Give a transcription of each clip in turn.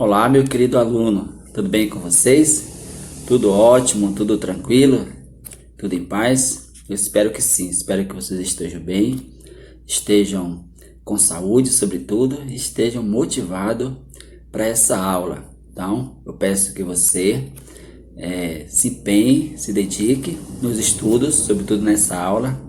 Olá, meu querido aluno, tudo bem com vocês? Tudo ótimo, tudo tranquilo? Tudo em paz? Eu espero que sim, espero que vocês estejam bem, estejam com saúde, sobretudo, e estejam motivados para essa aula. Então, eu peço que você se empenhe, se dedique nos estudos, sobretudo nessa aula,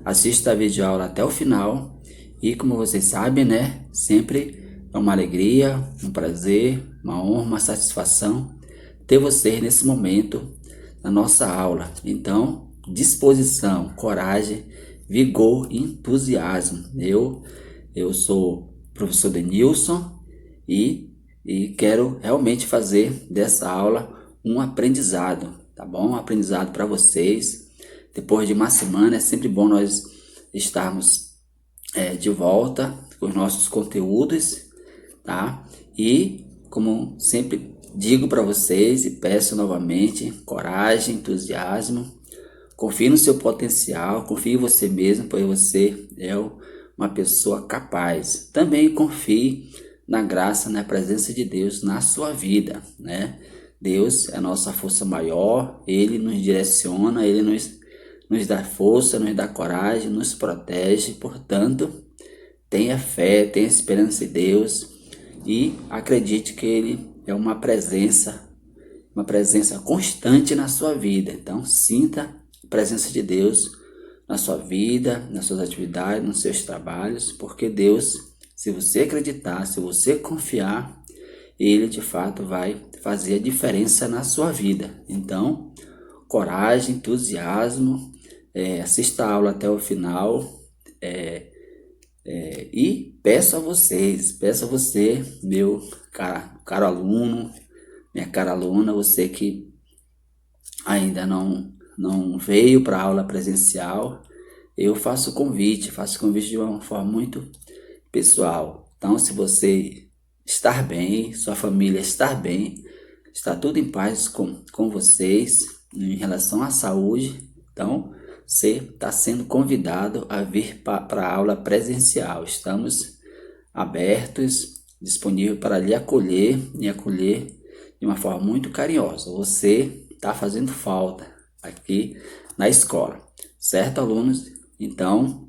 assista a videoaula até o final e, como vocês sabem, né, sempre é uma alegria, um prazer, uma honra, uma satisfação ter vocês nesse momento na nossa aula. Então, disposição, coragem, vigor e entusiasmo. Eu sou o professor Denilson e quero realmente fazer dessa aula um aprendizado, tá bom? Um aprendizado para vocês. Depois de uma semana é sempre bom nós estarmos de volta com os nossos conteúdos, tá? E como sempre digo para vocês e peço novamente, coragem, entusiasmo, confie no seu potencial, confie em você mesmo, pois você é uma pessoa capaz. Também confie na graça, na presença de Deus na sua vida, né? Deus é a nossa força maior, Ele nos direciona, Ele nos dá força, nos dá coragem, nos protege. Portanto, tenha fé, tenha esperança em Deus e acredite que Ele é uma presença constante na sua vida. Então, sinta a presença de Deus na sua vida, nas suas atividades, nos seus trabalhos, porque Deus, se você acreditar, se você confiar, Ele de fato vai fazer a diferença na sua vida. Então, coragem, entusiasmo, assista a aula até o final. E peço a você, meu caro aluno, minha cara aluna, você que ainda não veio para a aula presencial, eu faço o convite de uma forma muito pessoal. Então, se você estar bem, sua família estar bem, está tudo em paz com vocês em relação à saúde, então você está sendo convidado a vir para a aula presencial. Estamos abertos, disponíveis para lhe acolher e acolher de uma forma muito carinhosa. Você está fazendo falta aqui na escola, certo, alunos? Então,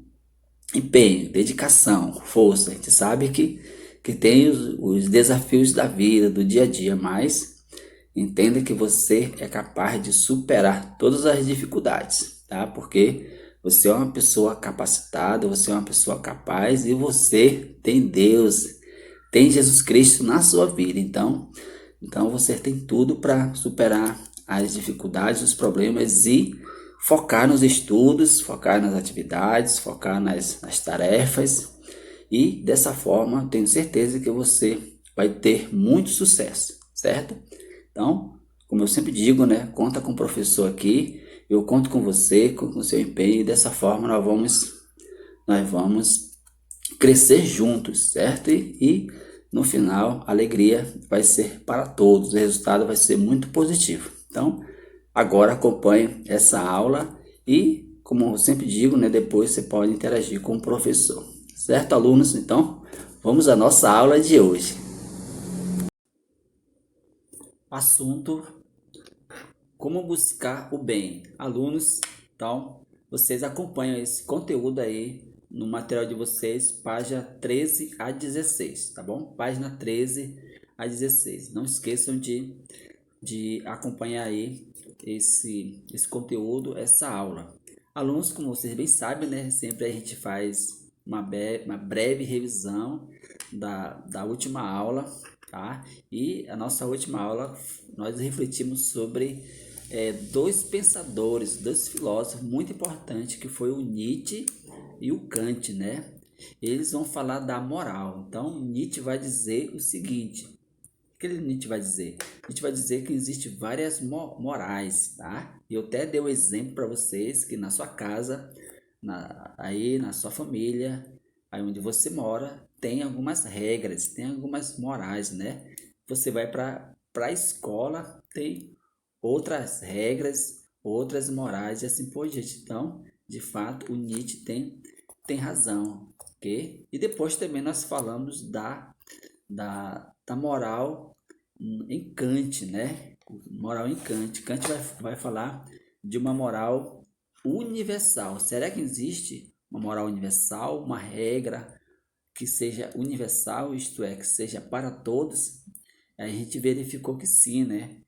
empenho, dedicação, força. A gente sabe que tem os desafios da vida, do dia a dia, mas entenda que você é capaz de superar todas as dificuldades, tá? Porque você é uma pessoa capacitada, você é uma pessoa capaz e você tem Deus, tem Jesus Cristo na sua vida. Então você tem tudo para superar as dificuldades, os problemas e focar nos estudos, focar nas atividades, focar nas tarefas. E dessa forma, tenho certeza que você vai ter muito sucesso, certo? Então, como eu sempre digo, né, conta com o professor aqui, eu conto com você, com o seu empenho, e dessa forma nós vamos crescer juntos, certo? E no final, a alegria vai ser para todos, o resultado vai ser muito positivo. Então, agora acompanhe essa aula e, como eu sempre digo, né, depois você pode interagir com o professor. Certo, alunos? Então, vamos à nossa aula de hoje. Assunto: como buscar o bem. Alunos, então, vocês acompanham esse conteúdo aí no material de vocês, página 13 a 16, tá bom? Página 13 a 16. Não esqueçam de acompanhar aí esse conteúdo, essa aula. Alunos, como vocês bem sabem, né? Sempre a gente faz uma breve revisão da última aula, tá? E a nossa última aula, nós refletimos sobre dois pensadores, dois filósofos muito importantes, que foi o Nietzsche e o Kant, né? Eles vão falar da moral. Então, Nietzsche vai dizer o seguinte: o que Nietzsche vai dizer? Nietzsche vai dizer que existe várias morais, tá? E eu até dei um exemplo para vocês que na sua casa, aí na sua família, aí onde você mora, tem algumas regras, tem algumas morais, né? Você vai para a escola, tem outras regras, outras morais e assim por diante. Então, de fato, o Nietzsche tem razão, ok? E depois também nós falamos da moral em Kant, né? Moral em Kant. Kant vai falar de uma moral universal. Será que existe uma moral universal, uma regra que seja universal, isto é, que seja para todos? A gente verificou que sim, né?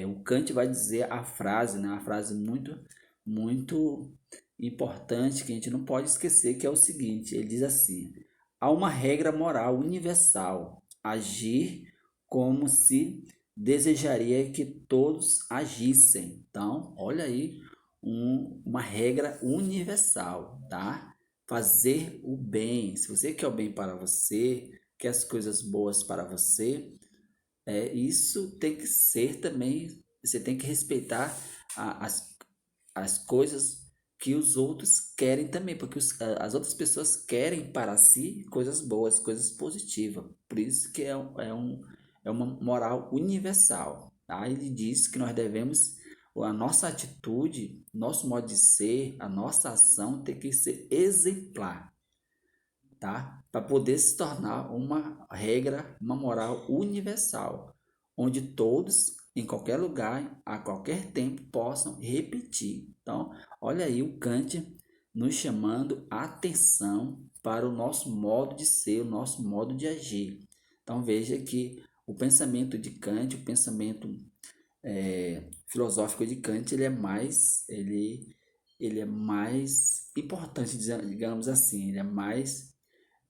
O Kant vai dizer a frase, né? Uma frase muito importante que a gente não pode esquecer, que é o seguinte: ele diz assim: há uma regra moral universal, agir como se desejaria que todos agissem. Então, olha aí, uma regra universal, tá? Fazer o bem. Se você quer o bem para você, quer as coisas boas para você, isso tem que ser também. Você tem que respeitar as coisas que os outros querem também, porque as outras pessoas querem para si coisas boas, coisas positivas. Por isso que é uma moral universal. Tá? Ele diz que nós devemos, a nossa atitude, nosso modo de ser, a nossa ação tem que ser exemplar, tá? Para poder se tornar uma regra, uma moral universal, onde todos, em qualquer lugar, a qualquer tempo, possam repetir. Então, olha aí o Kant nos chamando a atenção para o nosso modo de ser, o nosso modo de agir. Então, veja que o pensamento de Kant, o pensamento filosófico de Kant, ele é mais importante, digamos assim, ele é mais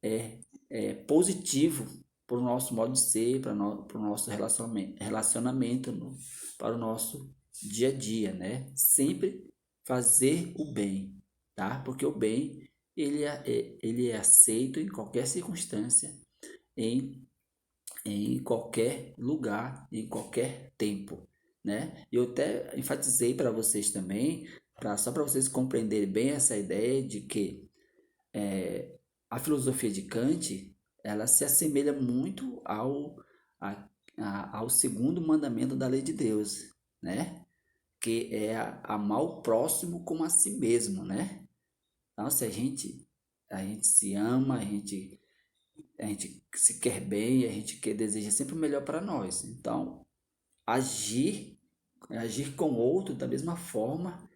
é, positivo para o nosso modo de ser, para o nosso relacionamento, para o nosso dia a dia, né? Sempre fazer o bem, tá? Porque o bem ele é aceito em qualquer circunstância, em, em qualquer lugar, em qualquer tempo, né? Eu até enfatizei para vocês também, só para vocês compreenderem bem essa ideia de que a filosofia de Kant, ela se assemelha muito ao segundo mandamento da lei de Deus, né? Que é amar o próximo como a si mesmo, né? Então, se a gente se ama, a gente se quer bem, a gente deseja sempre o melhor para nós. Então, agir, agir com o outro da mesma forma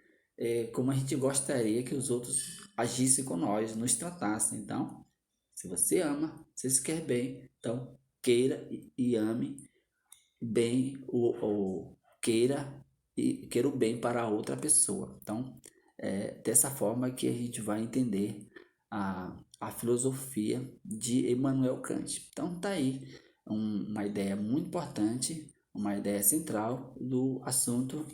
como a gente gostaria que os outros agissem com nós, nos tratassem. Então, se você ama, se você quer bem, então queira e ame bem, ou queira o bem para a outra pessoa. Então, é dessa forma que a gente vai entender a filosofia de Immanuel Kant. Então, tá aí uma ideia muito importante, uma ideia central do assunto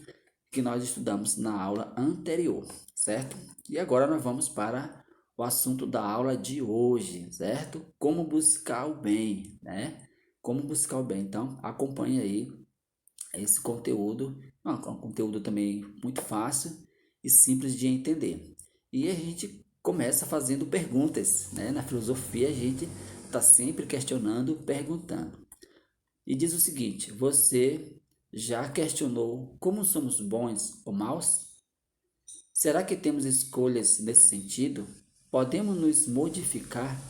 que nós estudamos na aula anterior, certo? E agora nós vamos para o assunto da aula de hoje, certo? Como buscar o bem, né? Como buscar o bem. Então, acompanhe aí esse conteúdo. É um conteúdo também muito fácil e simples de entender. E a gente começa fazendo perguntas, né? Na filosofia a gente está sempre questionando, perguntando. E diz o seguinte: você já questionou como somos bons ou maus? Será que temos escolhas nesse sentido? Podemos nos modificar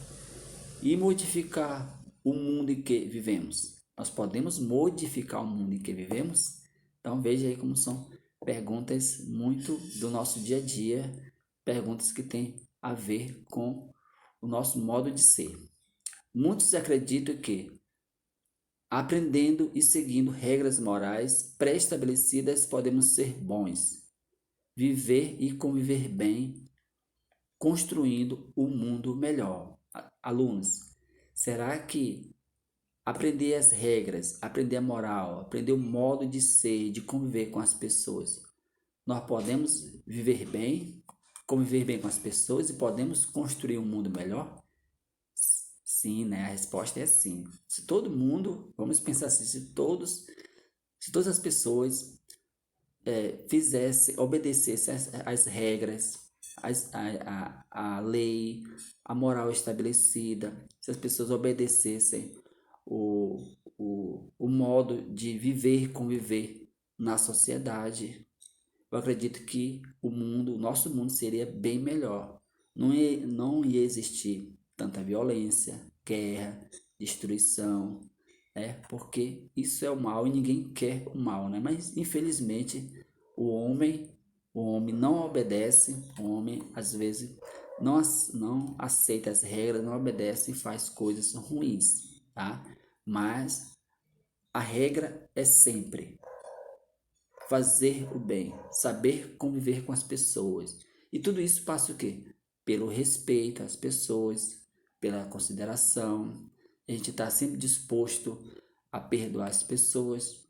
e modificar o mundo em que vivemos? Nós podemos modificar o mundo em que vivemos? Então veja aí como são perguntas muito do nosso dia a dia, perguntas que têm a ver com o nosso modo de ser. Muitos acreditam que aprendendo e seguindo regras morais pré-estabelecidas podemos ser bons, viver e conviver bem, construindo um mundo melhor. Alunos, será que aprender as regras, aprender a moral, aprender o modo de ser, de conviver com as pessoas, nós podemos viver bem, conviver bem com as pessoas e podemos construir um mundo melhor? Sim, né? A resposta é sim. Se todo mundo, vamos pensar assim, se todas as pessoas obedecessem as regras, a lei, a moral estabelecida, se as pessoas obedecessem o modo de viver e conviver na sociedade, eu acredito que o nosso mundo seria bem melhor. Não ia existir tanta violência, guerra, destruição, né? Porque isso é o mal e ninguém quer o mal, né? Mas infelizmente o homem, o homem não obedece, o homem às vezes não aceita as regras, não obedece e faz coisas ruins, tá? Mas a regra é sempre fazer o bem, saber conviver com as pessoas. E tudo isso passa o quê? Pelo respeito às pessoas, pela consideração. A gente está sempre disposto a perdoar as pessoas.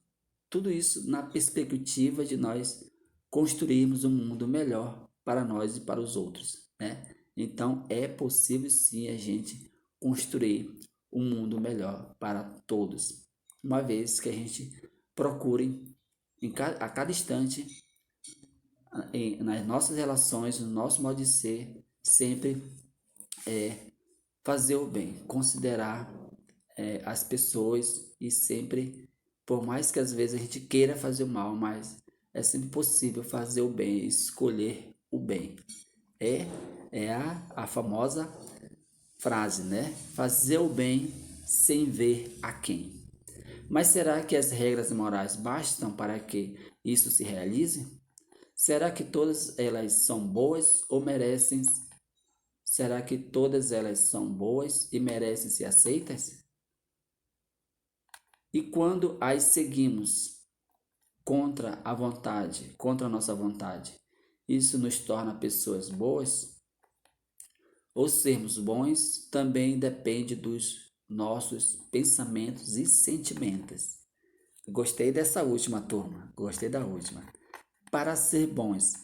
Tudo isso na perspectiva de nós construirmos um mundo melhor para nós e para os outros, né? Então é possível sim a gente construir um mundo melhor para todos, uma vez que a gente procure a cada instante, nas nossas relações, no nosso modo de ser, sempre fazer o bem, considerar as pessoas e sempre, por mais que às vezes a gente queira fazer o mal, mas é sempre possível fazer o bem, escolher o bem. É a famosa frase, né? Fazer o bem sem ver a quem. Mas será que as regras morais bastam para que isso se realize? Será que todas elas são boas ou merecem? Será que todas elas são boas e merecem ser aceitas? E quando as seguimos contra a vontade, contra a nossa vontade, isso nos torna pessoas boas? Ou sermos bons também depende dos nossos pensamentos e sentimentos. Gostei dessa última, turma. Gostei da última. Para ser bons,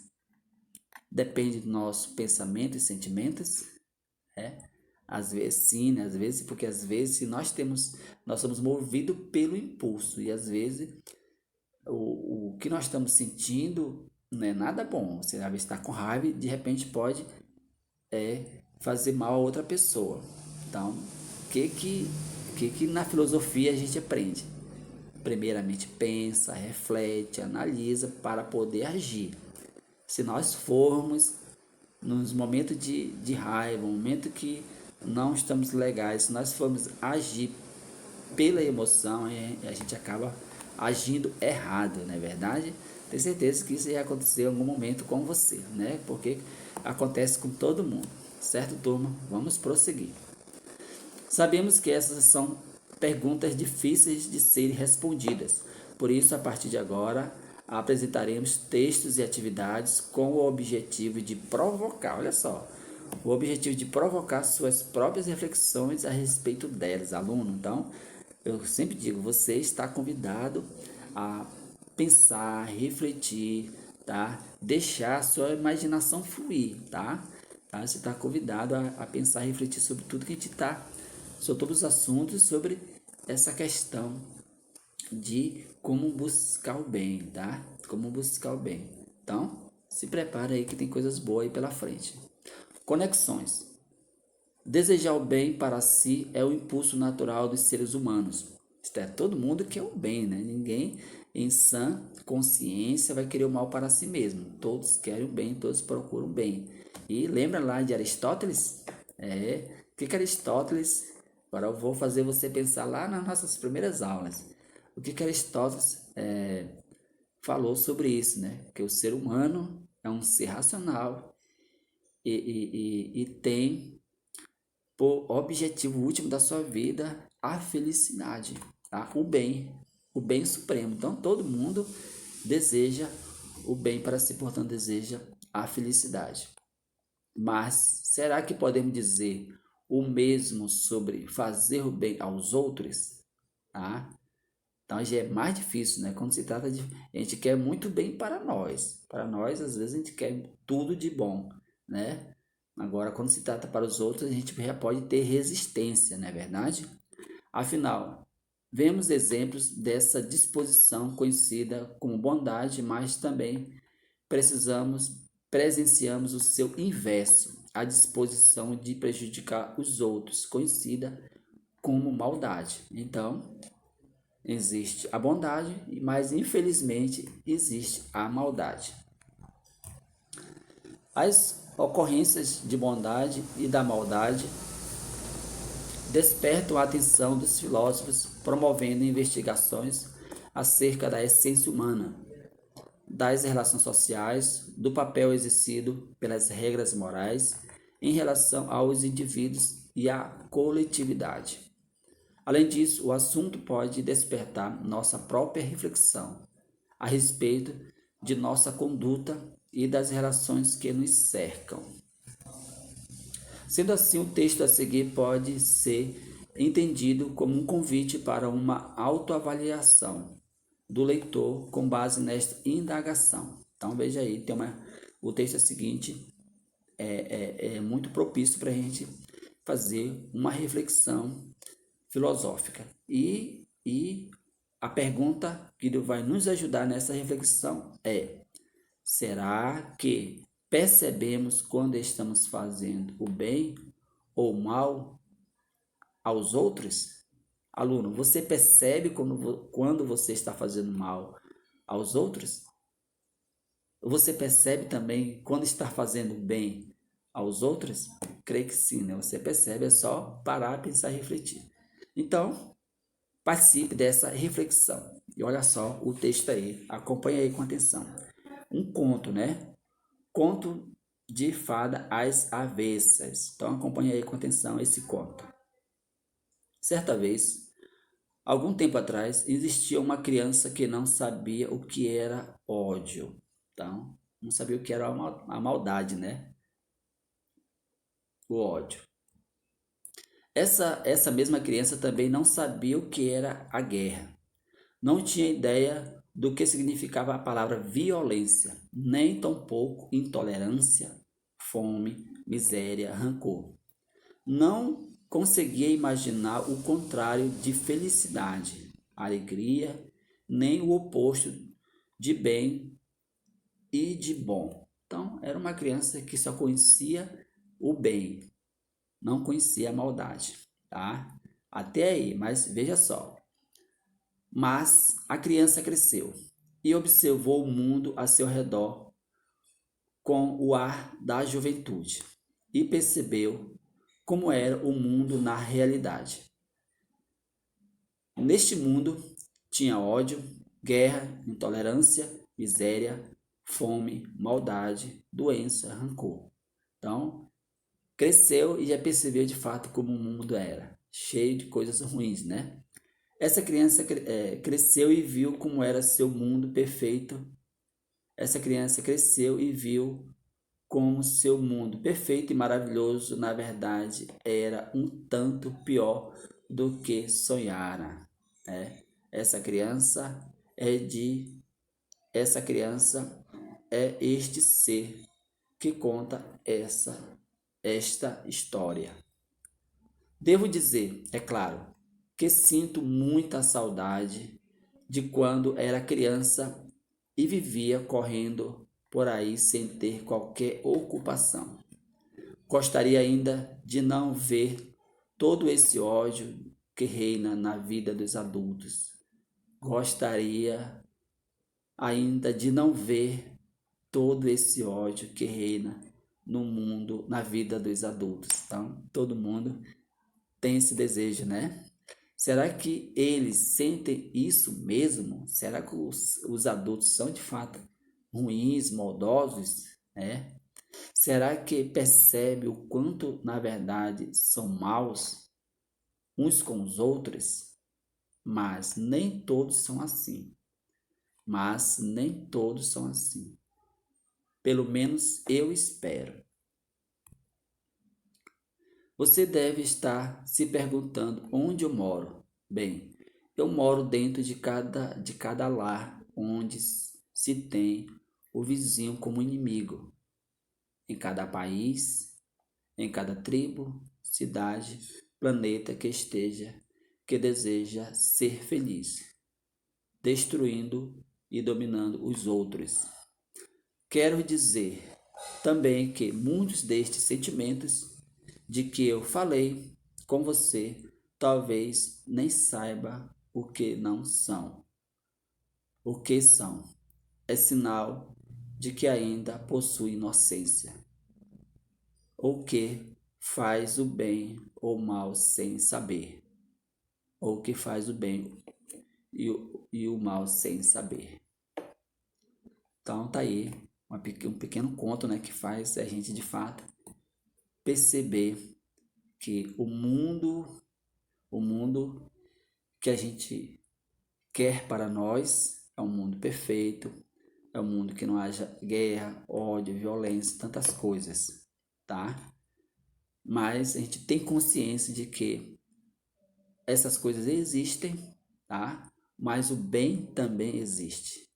depende do nosso pensamento e sentimentos? É? Às vezes sim, né? Às vezes, porque às vezes nós somos movidos pelo impulso e às vezes o que nós estamos sentindo não é nada bom. Você às vezes está com raiva e de repente pode fazer mal a outra pessoa. Então, o que na filosofia a gente aprende? Primeiramente pensa, reflete, analisa para poder agir. Se nós formos nos momentos de raiva, momento que não estamos legais, se nós formos agir pela emoção, a gente acaba agindo errado, não é verdade? Tenho certeza que isso ia acontecer em algum momento com você, né? Porque acontece com todo mundo, certo, turma? Vamos prosseguir. Sabemos que essas são perguntas difíceis de serem respondidas, por isso, a partir de agora, apresentaremos textos e atividades com o objetivo de provocar, olha só, o objetivo de provocar suas próprias reflexões a respeito delas, aluno. Então, eu sempre digo, você está convidado a pensar, refletir, tá? Deixar a sua imaginação fluir, tá? Você está convidado a pensar, refletir sobre tudo que a gente está, sobre todos os assuntos, sobre essa questão de como buscar o bem, tá? Como buscar o bem. Então, se prepara aí que tem coisas boas aí pela frente. Conexões. Desejar o bem para si é o impulso natural dos seres humanos. Isto é, todo mundo quer o bem, né? Ninguém em sã consciência vai querer o mal para si mesmo. Todos querem o bem, todos procuram o bem. E lembra lá de Aristóteles? O que Aristóteles... Agora eu vou fazer você pensar lá nas nossas primeiras aulas. O que Aristóteles falou sobre isso, né? Que o ser humano é um ser racional e tem por objetivo último da sua vida a felicidade, tá? O bem supremo. Então todo mundo deseja o bem para si, portanto deseja a felicidade. Mas será que podemos dizer o mesmo sobre fazer o bem aos outros? Tá? Então já é mais difícil, né? Quando se trata de... A gente quer muito bem para nós. Para nós, às vezes, a gente quer tudo de bom, né? Agora, quando se trata para os outros, a gente já pode ter resistência, não é verdade? Afinal, vemos exemplos dessa disposição conhecida como bondade, mas também presenciamos o seu inverso, a disposição de prejudicar os outros, conhecida como maldade. Então, existe a bondade, mas infelizmente existe a maldade. As ocorrências de bondade e da maldade despertam a atenção dos filósofos, promovendo investigações acerca da essência humana, das relações sociais, do papel exercido pelas regras morais em relação aos indivíduos e à coletividade. Além disso, o assunto pode despertar nossa própria reflexão a respeito de nossa conduta e das relações que nos cercam. Sendo assim, o texto a seguir pode ser entendido como um convite para uma autoavaliação do leitor com base nesta indagação. Então veja aí, o texto seguinte é muito propício para a gente fazer uma reflexão filosófica. E a pergunta que vai nos ajudar nessa reflexão é: será que percebemos quando estamos fazendo o bem ou o mal aos outros? Aluno, você percebe quando você está fazendo mal aos outros? Você percebe também quando está fazendo bem aos outros? Creio que sim, né? Você percebe, é só parar, pensar e refletir. Então, participe dessa reflexão. E olha só o texto aí, acompanhe aí com atenção. Um conto, né? Conto de fada às avessas. Então acompanhe aí com atenção esse conto. Certa vez, algum tempo atrás, existia uma criança que não sabia o que era ódio. Então, não sabia o que era a maldade, né? O ódio. Essa mesma criança também não sabia o que era a guerra. Não tinha ideia do que significava a palavra violência, nem tampouco intolerância, fome, miséria, rancor. Não conseguia imaginar o contrário de felicidade, alegria, nem o oposto de bem e de bom. Então, era uma criança que só conhecia o bem, não conhecia a maldade, tá? Até aí, mas veja só. Mas a criança cresceu e observou o mundo a seu redor com o ar da juventude e percebeu como era o mundo na realidade. Neste mundo tinha ódio, guerra, intolerância, miséria, fome, maldade, doença, rancor. Então, cresceu e já percebeu de fato como o mundo era, cheio de coisas ruins, né? Essa criança cresceu e viu como era seu mundo perfeito. Essa criança cresceu e viu como seu mundo perfeito e maravilhoso, na verdade, era um tanto pior do que sonhara. Né? Essa criança é de essa criança é este ser que conta esta história. Devo dizer, é claro, que sinto muita saudade de quando era criança e vivia correndo por aí sem ter qualquer ocupação. Gostaria ainda de não ver todo esse ódio que reina na vida dos adultos. Gostaria ainda de não ver todo esse ódio que reina no mundo, na vida dos adultos. Então, todo mundo tem esse desejo, né? Será que eles sentem isso mesmo? Será que os adultos são de fato ruins, maldosos, né? Será que percebe o quanto na verdade são maus uns com os outros? Mas nem todos são assim. Mas nem todos são assim. Pelo menos eu espero. Você deve estar se perguntando onde eu moro. Bem, eu moro dentro de cada lar onde se tem o vizinho como inimigo. Em cada país, em cada tribo, cidade, planeta que deseja ser feliz, destruindo e dominando os outros. Quero dizer também que muitos destes sentimentos de que eu falei com você, talvez nem saiba o que não são. O que são? É sinal de que ainda possui inocência, ou que faz o bem ou mal sem saber, ou que faz o bem e o mal sem saber. Então tá aí um pequeno conto, né, que faz a gente de fato perceber que o mundo que a gente quer para nós é um mundo perfeito, é um mundo que não haja guerra, ódio, violência, tantas coisas, tá? Mas a gente tem consciência de que essas coisas existem, tá? Mas o bem também existe.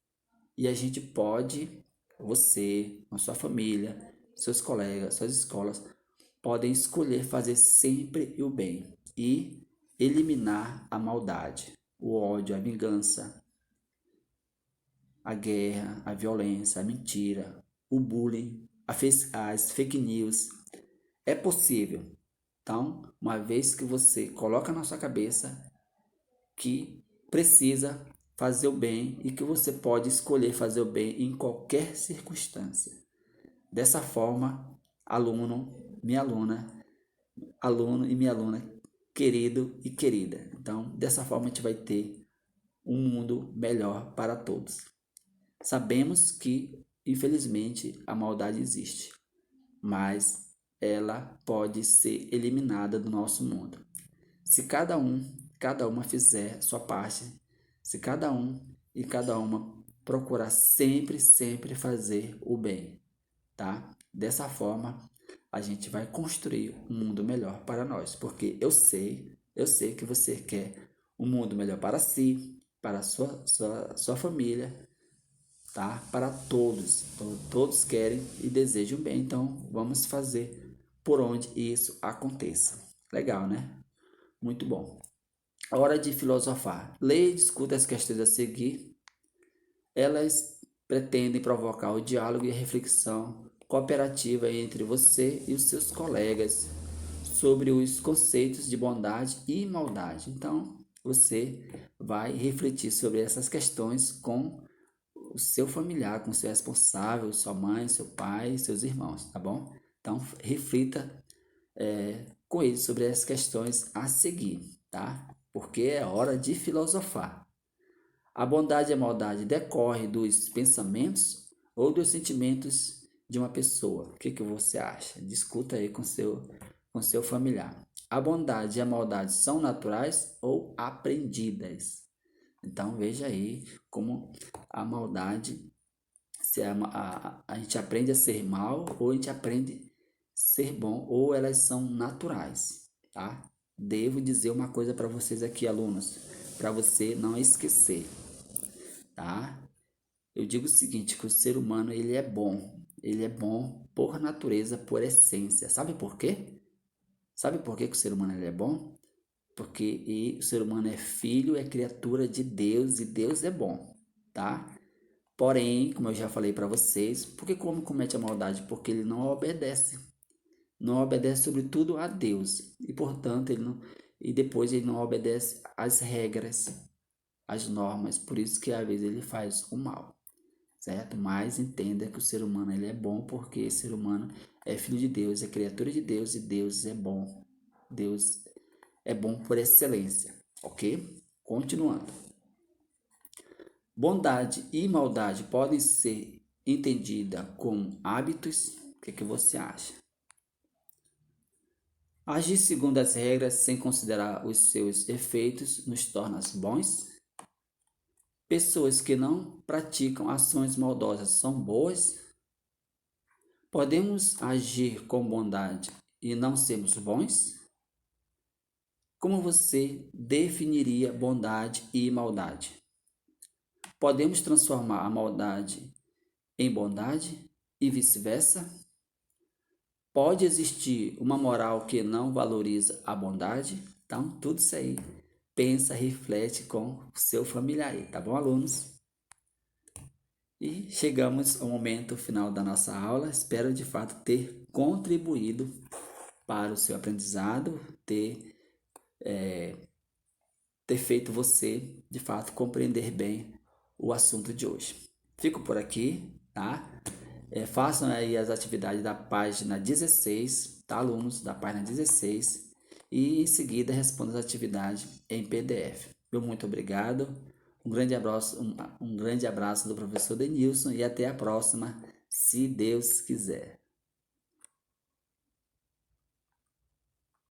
E a gente pode, você, a sua família, seus colegas, suas escolas, podem escolher fazer sempre o bem e eliminar a maldade, o ódio, a vingança, a guerra, a violência, a mentira, o bullying, as fake news. É possível. Então, uma vez que você coloca na sua cabeça que precisa fazer o bem e que você pode escolher fazer o bem em qualquer circunstância. Dessa forma, aluno e minha aluna, querido e querida. Então, dessa forma a gente vai ter um mundo melhor para todos. Sabemos que, infelizmente, a maldade existe, mas ela pode ser eliminada do nosso mundo. Se cada uma fizer sua parte, se cada um e cada uma procurar sempre fazer o bem, tá? Dessa forma, a gente vai construir um mundo melhor para nós, porque eu sei que você quer um mundo melhor para si, para a sua família, tá? Para todos, todos querem e desejam bem, então vamos fazer por onde isso aconteça. Legal, né? Muito bom. Hora de filosofar. Leia e discuta as questões a seguir. Elas pretendem provocar o diálogo e a reflexão cooperativa entre você e os seus colegas sobre os conceitos de bondade e maldade. Então, você vai refletir sobre essas questões com o seu familiar, com o seu responsável, sua mãe, seu pai, seus irmãos, tá bom? Então, reflita com eles sobre as questões a seguir, tá? Porque é hora de filosofar. A bondade e a maldade decorrem dos pensamentos ou dos sentimentos de uma pessoa. O que que você acha? Discuta aí com seu familiar. A bondade e a maldade são naturais ou aprendidas? Então veja aí como a maldade, se a gente aprende a ser mal ou a gente aprende a ser bom, ou elas são naturais, tá? Devo dizer uma coisa para vocês aqui, alunos, para você não esquecer, tá? Eu digo o seguinte, que o ser humano ele é bom por natureza, por essência. Sabe por quê? Sabe por que o ser humano ele é bom? Porque o ser humano é filho, é criatura de Deus e Deus é bom, tá? Porém, como eu já falei para vocês, por que o homem comete a maldade? Porque ele não obedece. Não obedece sobretudo a Deus. E portanto, e depois ele não obedece às regras, às normas. Por isso que às vezes ele faz o mal, certo? Mas entenda que o ser humano ele é bom porque o ser humano é filho de Deus, é criatura de Deus e Deus é bom. Deus é bom por excelência, ok? Continuando. Bondade e maldade podem ser entendidas como hábitos. O que você acha? Agir segundo as regras sem considerar os seus efeitos nos torna bons? Pessoas que não praticam ações maldosas são boas? Podemos agir com bondade e não sermos bons? Como você definiria bondade e maldade? Podemos transformar a maldade em bondade e vice-versa? Pode existir uma moral que não valoriza a bondade? Então, tudo isso aí, pensa, reflete com o seu familiar aí, tá bom, alunos? E chegamos ao momento final da nossa aula. Espero de fato ter contribuído para o seu aprendizado, ter feito você de fato compreender bem o assunto de hoje. Fico por aqui, tá? Façam aí as atividades da página 16, tá, alunos? Da página 16. E em seguida respondam as atividades em PDF. Meu muito obrigado. Um grande abraço do professor Denilson e até a próxima, se Deus quiser.